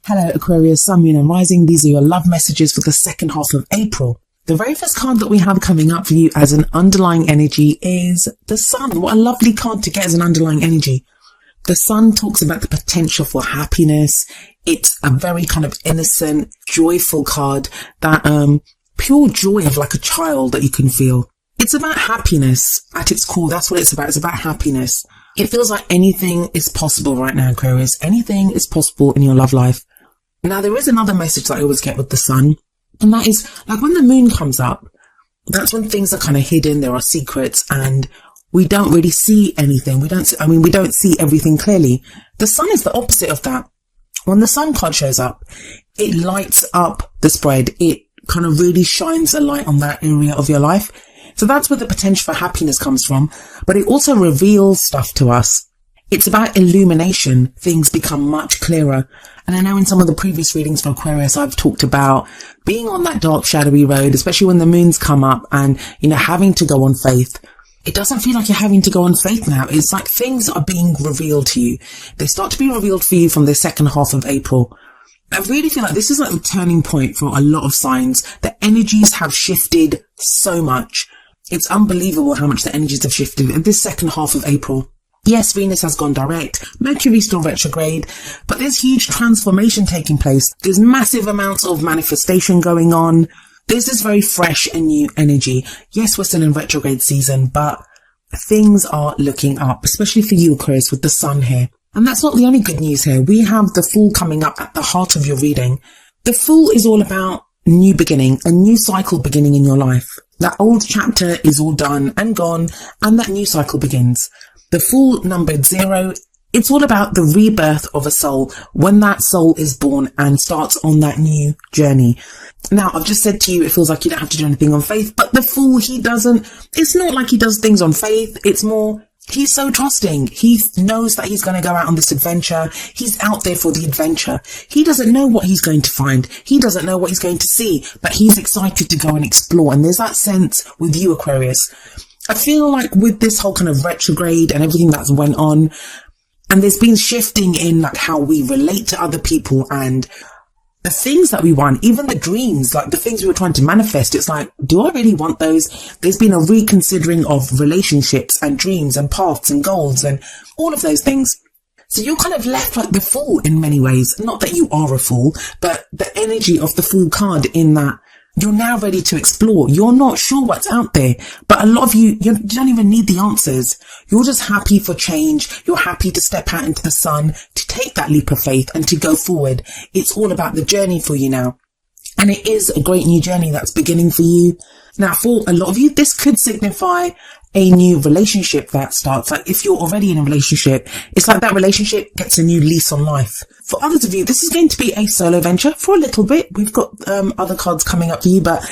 Hello Aquarius, Sun, Moon and Rising. These are your love messages for the second half of April. The very first card that we have coming up for you as an underlying energy is the Sun. What a lovely card to get as an underlying energy. The Sun talks about the potential for happiness. It's a very kind of innocent, joyful card, that pure joy of like a child that you can feel. It's about happiness at its core. That's what it's about. It's about happiness. It feels like anything is possible right now, Aquarius. Anything is possible in your love life. Now, there is another message that I always get with the Sun, and that is like when the moon comes up, that's when things are kind of hidden. There are secrets and we don't really see anything. We don't see everything clearly. The Sun is the opposite of that. When the Sun card shows up, it lights up the spread. It kind of really shines a light on that area of your life. So that's where the potential for happiness comes from. But it also reveals stuff to us. It's about illumination. Things become much clearer. And I know in some of the previous readings for Aquarius, I've talked about being on that dark, shadowy road, especially when the moons come up and, having to go on faith. It doesn't feel like you're having to go on faith now. It's like things are being revealed to you. They start to be revealed for you from the second half of April. I really feel like this is like the turning point for a lot of signs. The energies have shifted so much. It's unbelievable how much the energies have shifted in this second half of April. Yes, Venus has gone direct, Mercury's still retrograde, but there's huge transformation taking place. There's massive amounts of manifestation going on. There's this very fresh and new energy. Yes, we're still in retrograde season, but things are looking up, especially for you, Aquarius, with the Sun here. And that's not the only good news here. We have the Fool coming up at the heart of your reading. The Fool is all about new beginning, a new cycle beginning in your life. That old chapter is all done and gone, and that new cycle begins. The Fool numbered 0. It's all about the rebirth of a soul, when that soul is born and starts on that new journey. Now, I've just said to you, it feels like you don't have to do anything on faith, but the Fool, it's not like he does things on faith. It's more, he's so trusting. He knows that he's going to go out on this adventure. He's out there for the adventure. He doesn't know what he's going to find. He doesn't know what he's going to see, but he's excited to go and explore. And there's that sense with you, Aquarius. I feel like with this whole kind of retrograde and everything that's went on, and there's been shifting in like how we relate to other people and the things that we want, even the dreams, like the things we were trying to manifest. It's like, do I really want those? There's been a reconsidering of relationships and dreams and paths and goals and all of those things. So you're kind of left like the Fool in many ways. Not that you are a fool, but the energy of the Fool card in that you're now ready to explore. You're not sure what's out there, but a lot of you don't even need the answers. You're just happy for change. You're happy to step out into the sun, to take that leap of faith and to go forward. It's all about the journey for you now. And it is a great new journey that's beginning for you. Now, for a lot of you, this could signify a new relationship that starts. Like if you're already in a relationship, it's like that relationship gets a new lease on life. For others of you, this is going to be a solo venture for a little bit. We've got other cards coming up for you, but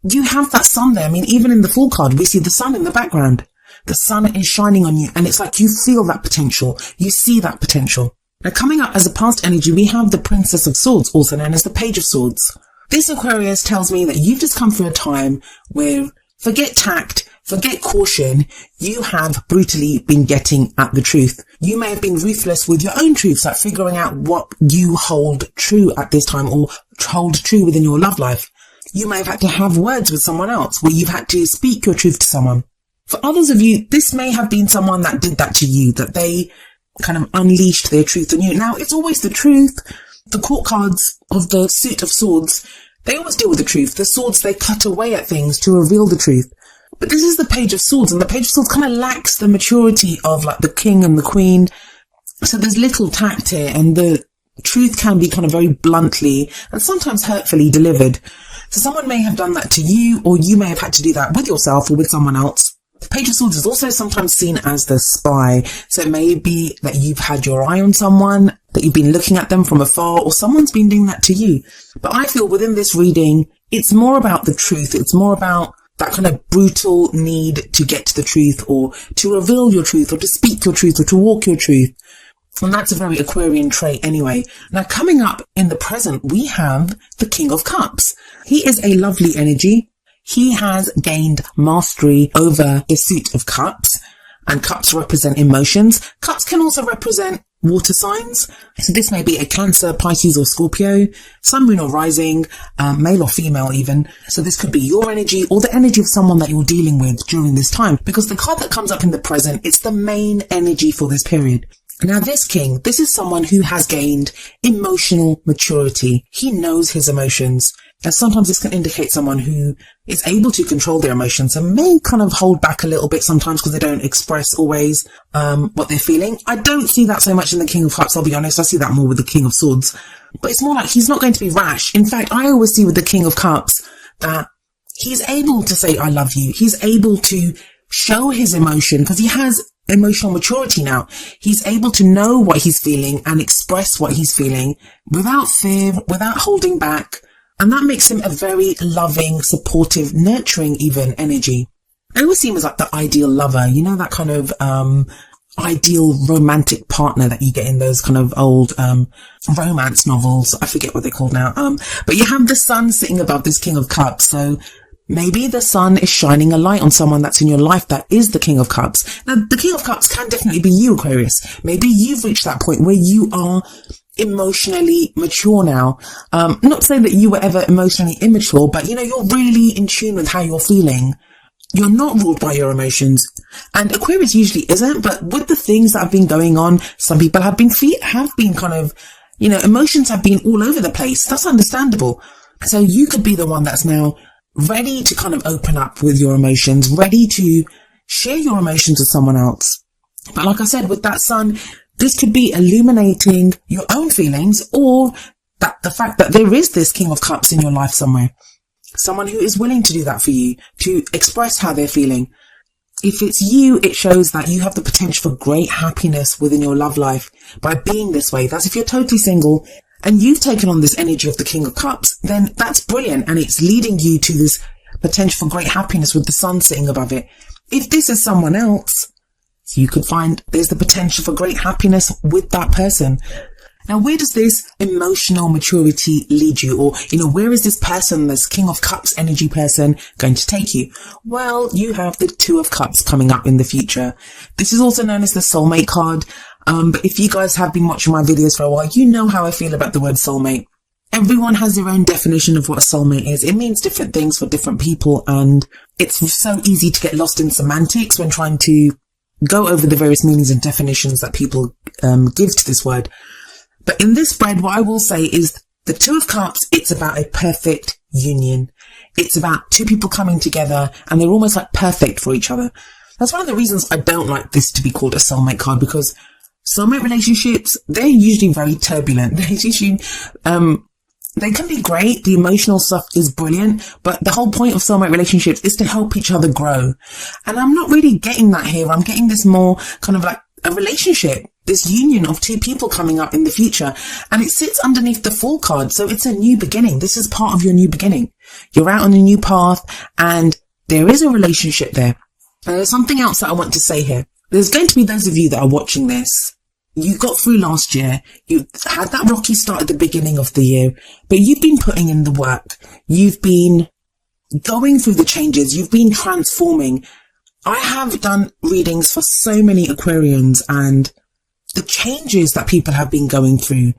you have that Sun there. I mean, even in the Fool card, we see the Sun in the background. The Sun is shining on you, and it's like you feel that potential. You see that potential. Now, coming up as a past energy, we have the Princess of Swords, also known as the Page of Swords. This, Aquarius, tells me that you've just come through a time where forget tact, forget caution, you have brutally been getting at the truth. You may have been ruthless with your own truths, like figuring out what you hold true at this time or hold true within your love life. You may have had to have words with someone else where you've had to speak your truth to someone. For others of you, this may have been someone that did that to you, that they kind of unleashed their truth on you. Now, it's always the truth. The court cards of the Suit of Swords, they always deal with the truth. The swords, they cut away at things to reveal the truth. But this is the Page of Swords, and the Page of Swords kind of lacks the maturity of like the king and the queen. So there's little tact here, and the truth can be kind of very bluntly and sometimes hurtfully delivered. So someone may have done that to you, or you may have had to do that with yourself or with someone else. The Page of Swords is also sometimes seen as the spy. So it may be that you've had your eye on someone, that you've been looking at them from afar, or someone's been doing that to you. But I feel within this reading, it's more about the truth. It's more about that kind of brutal need to get to the truth, or to reveal your truth, or to speak your truth, or to walk your truth. And that's a very Aquarian trait anyway. Now, coming up in the present, we have the King of Cups. He is a lovely energy. He has gained mastery over the Suit of Cups, and cups represent emotions. Cups can also represent water signs. So this may be a Cancer, Pisces or Scorpio, Sun, Moon or Rising, male or female even. So this could be your energy or the energy of someone that you're dealing with during this time, because the card that comes up in the present, it's the main energy for this period. Now this king, this is someone who has gained emotional maturity. He knows his emotions. Now sometimes this can indicate someone who is able to control their emotions and may kind of hold back a little bit sometimes because they don't express always what they're feeling. I don't see that so much in the King of Cups, I'll be honest. I see that more with the King of Swords. But it's more like he's not going to be rash. In fact, I always see with the King of Cups that he's able to say, I love you. He's able to show his emotion because he has emotional maturity now. He's able to know what he's feeling and express what he's feeling without fear, without holding back. And that makes him a very loving, supportive, nurturing even energy. I always see him as like the ideal lover, you know, that kind of ideal romantic partner that you get in those kind of old romance novels. I forget what they're called now. But you have the sun sitting above this King of Cups. So maybe the sun is shining a light on someone that's in your life that is the King of Cups. Now, the King of Cups can definitely be you, Aquarius. Maybe you've reached that point where you are emotionally mature now. Not saying that you were ever emotionally immature, but you know, you're really in tune with how you're feeling. You're not ruled by your emotions. And Aquarius usually isn't, but with the things that have been going on, some people have been kind of, you know, emotions have been all over the place. That's understandable. So you could be the one that's now ready to kind of open up with your emotions, ready to share your emotions with someone else. But like I said, with that sun, this could be illuminating your own feelings, or that the fact that there is this King of Cups in your life somewhere. Someone who is willing to do that for you, to express how they're feeling. If it's you, it shows that you have the potential for great happiness within your love life by being this way. That's if you're totally single and you've taken on this energy of the King of Cups, then that's brilliant. And it's leading you to this potential for great happiness with the sun sitting above it. If this is someone else, you could find there's the potential for great happiness with that person. Now, where does this emotional maturity lead you? Or, you know, where is this person, this King of Cups energy person, going to take you? Well, you have the Two of Cups coming up in the future. This is also known as the soulmate card. But if you guys have been watching my videos for a while, you know how I feel about the word soulmate. Everyone has their own definition of what a soulmate is. It means different things for different people. And it's so easy to get lost in semantics when trying to go over the various meanings and definitions that people give to this word. But in this spread, what I will say is the Two of Cups, it's about a perfect union. It's about two people coming together and they're almost like perfect for each other. That's one of the reasons I don't like this to be called a soulmate card, because soulmate relationships, they're usually very turbulent. They're usually, they can be great. The emotional stuff is brilliant, but the whole point of soulmate relationships is to help each other grow. And I'm not really getting that here. I'm getting this more kind of like a relationship, this union of two people coming up in the future. And it sits underneath the Fool card. So it's a new beginning. This is part of your new beginning. You're out on a new path and there is a relationship there. And there's something else that I want to say here. There's going to be those of you that are watching this. You got through last year. You had that rocky start at the beginning of the year, but you've been putting in the work. You've been going through the changes. You've been transforming. I have done readings for so many Aquarians, and the changes that people have been going through,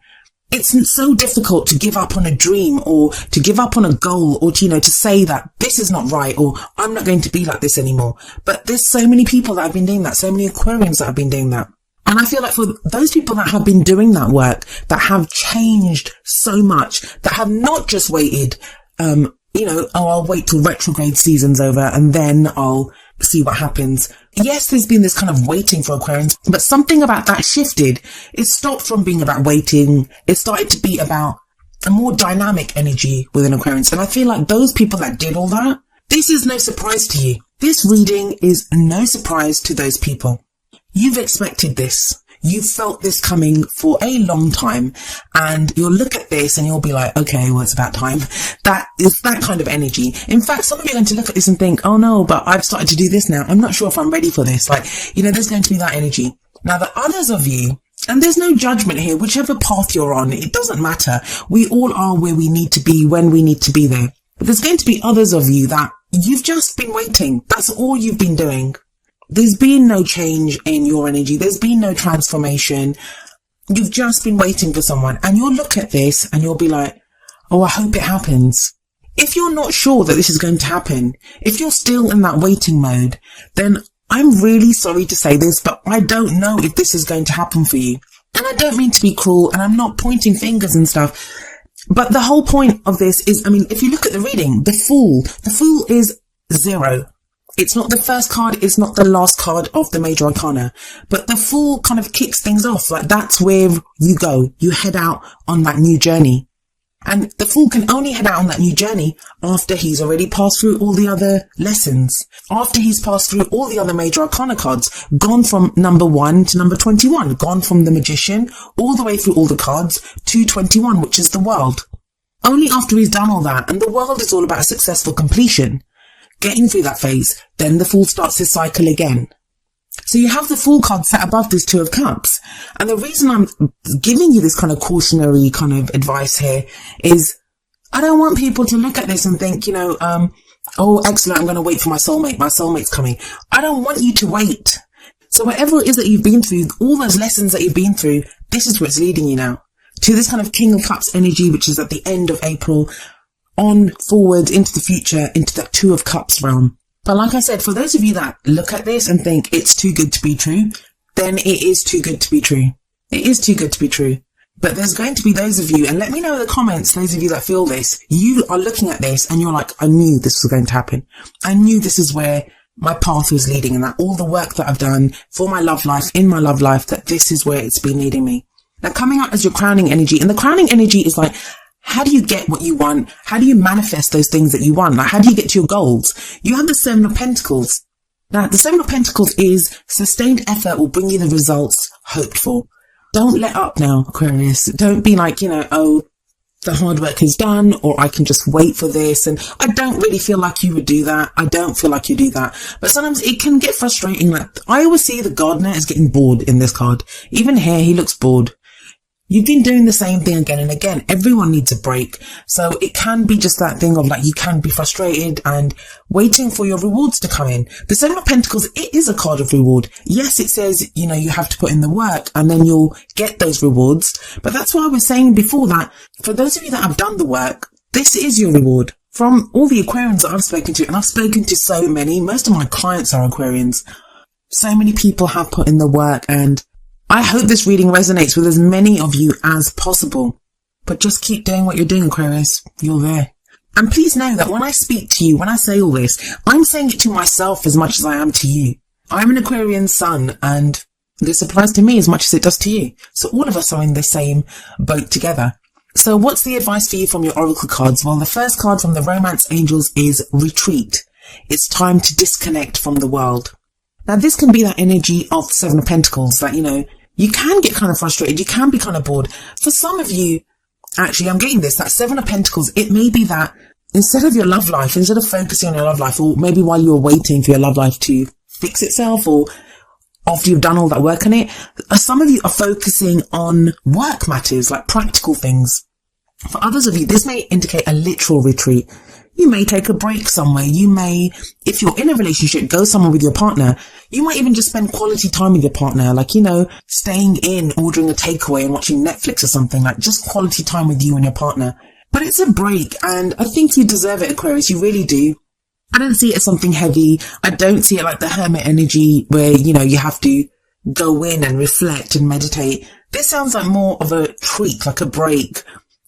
it's so difficult to give up on a dream or to give up on a goal or to, you know, to say that this is not right or I'm not going to be like this anymore. But there's so many people that have been doing that, so many Aquarians that have been doing that. And I feel like for those people that have been doing that work, that have changed so much, that have not just waited, you know, oh, I'll wait till retrograde season's over and then I'll see what happens. Yes, there's been this kind of waiting for Aquarians, but something about that shifted. It stopped from being about waiting. It started to be about a more dynamic energy within Aquarians. And I feel like those people that did all that, this is no surprise to you. This reading is no surprise to those people. You've expected this. You've felt this coming for a long time, and you'll look at this and you'll be like, okay, well, it's about time. That is that kind of energy. In fact, some of you are going to look at this and think, oh no, but I've started to do this now. I'm not sure if I'm ready for this. Like, you know, there's going to be that energy. Now, the others of you, and there's no judgment here, whichever path you're on, it doesn't matter. We all are where we need to be when we need to be there. But there's going to be others of you that you've just been waiting. That's all you've been doing. There's been no change in your energy. There's been no transformation. You've just been waiting for someone, and you'll look at this and you'll be like, oh, I hope it happens. If you're not sure that this is going to happen, if you're still in that waiting mode, then I'm really sorry to say this, but I don't know if this is going to happen for you. And I don't mean to be cruel, and I'm not pointing fingers and stuff. But the whole point of this is, I mean, if you look at the reading, the Fool is 0. It's not the first card, it's not the last card of the Major Arcana. But the Fool kind of kicks things off. Like, that's where you go. You head out on that new journey. And the Fool can only head out on that new journey after he's already passed through all the other lessons. After he's passed through all the other Major Arcana cards, gone from number 1 to number 21, gone from the Magician all the way through all the cards to 21, which is the World. Only after he's done all that, and the World is all about successful completion, getting through that phase, then the Fool starts his cycle again. So you have the Fool card set above this Two of Cups. And the reason I'm giving you this kind of cautionary kind of advice here is I don't want people to look at this and think, oh, excellent, I'm going to wait for my soulmate. My soulmate's coming. I don't want you to wait. So whatever it is that you've been through, all those lessons that you've been through, this is what's leading you now to this kind of King of Cups energy, which is at the end of April, on forward into the future, into that Two of Cups realm. But like I said, for those of you that look at this and think it's too good to be true, then it is too good to be true. It is too good to be true. But there's going to be those of you, and let me know in the comments, those of you that feel this, you are looking at this and you're like, I knew this was going to happen. I knew this is where my path was leading, and that all the work that I've done for my love life, in my love life, that this is where it's been leading me. Now, coming out as your crowning energy, and the crowning energy is like, how do you get what you want? How do you manifest those things that you want? Like, how do you get to your goals? You have the Seven of Pentacles. Now, the Seven of Pentacles is sustained effort will bring you the results hoped for. Don't let up now, Aquarius. Don't be like, oh, the hard work is done, or I can just wait for this. And I don't really feel like you would do that. I don't feel like you do that. But sometimes it can get frustrating. Like, I always see the gardener is getting bored in this card. Even here, he looks bored. You've been doing the same thing again and again. Everyone needs a break. So it can be just that thing of like, you can be frustrated and waiting for your rewards to come in. The Seven of Pentacles, it is a card of reward. Yes, it says, you have to put in the work and then you'll get those rewards. But that's why I was saying before that, for those of you that have done the work, this is your reward. From all the Aquarians that I've spoken to, and I've spoken to so many, most of my clients are Aquarians. So many people have put in the work, and I hope this reading resonates with as many of you as possible. But just keep doing what you're doing, Aquarius. You're there. And please know that when I speak to you, when I say all this, I'm saying it to myself as much as I am to you. I'm an Aquarian sun, and this applies to me as much as it does to you. So all of us are in the same boat together. So what's the advice for you from your oracle cards? Well, the first card from the Romance Angels is retreat. It's time to disconnect from the world. Now, this can be that energy of the Seven of Pentacles that, you can get kind of frustrated. You can be kind of bored. For some of you, actually, I'm getting this, that Seven of Pentacles, it may be that instead of your love life, instead of focusing on your love life, or maybe while you're waiting for your love life to fix itself, or after you've done all that work on it, some of you are focusing on work matters, like practical things. For others of you, this may indicate a literal retreat. You may take a break somewhere. You may, if you're in a relationship, go somewhere with your partner. You might even just spend quality time with your partner, like, staying in, ordering a takeaway and watching Netflix or something, like just quality time with you and your partner. But it's a break, and I think you deserve it, Aquarius. You really do. I don't see it as something heavy. I don't see it like the hermit energy where, you have to go in and reflect and meditate. This sounds like more of a treat, like a break.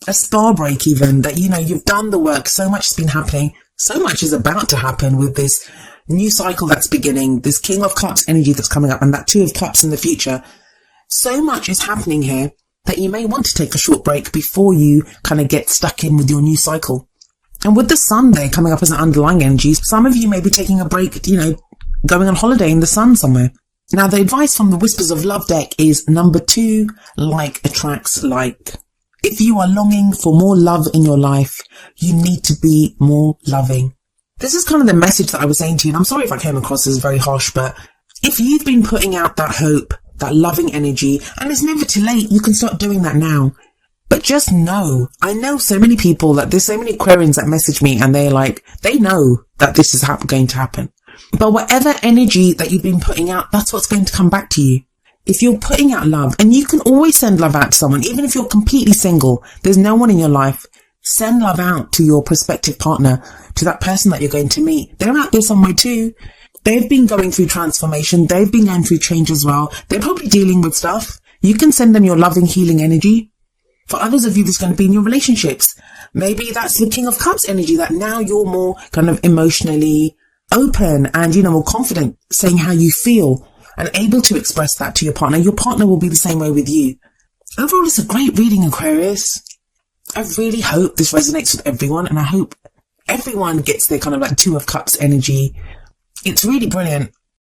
A spa break even, that, you've done the work. So much has been happening. So much is about to happen with this new cycle that's beginning, this King of Cups energy that's coming up, and that Two of Cups in the future. So much is happening here that you may want to take a short break before you kind of get stuck in with your new cycle. And with the Sun there coming up as an underlying energy, some of you may be taking a break, going on holiday in the sun somewhere. Now, the advice from the Whispers of Love deck is number 2, like attracts like. If you are longing for more love in your life, you need to be more loving. This is kind of the message that I was saying to you, and I'm sorry if I came across as very harsh, but if you've been putting out that hope, that loving energy, and it's never too late, you can start doing that now. But just know, I know so many people that there's so many Aquarians that message me and they're like, they know that this is going to happen. But whatever energy that you've been putting out, that's what's going to come back to you. if you're putting out love, and you can always send love out to someone, even if you're completely single, there's no one in your life, send love out to your prospective partner, to that person that you're going to meet. They're out there somewhere too. They've been going through transformation. They've been going through change as well. They're probably dealing with stuff. You can send them your loving, healing energy. For others of you, that's going to be in your relationships. Maybe that's the King of Cups energy, that now you're more kind of emotionally open and, you know, more confident, saying how you feel and able to express that to your partner. Your partner will be the same way with you. Overall, it's a great reading, Aquarius. I really hope this resonates with everyone, and I hope everyone gets their kind of like Two of Cups energy. It's really brilliant.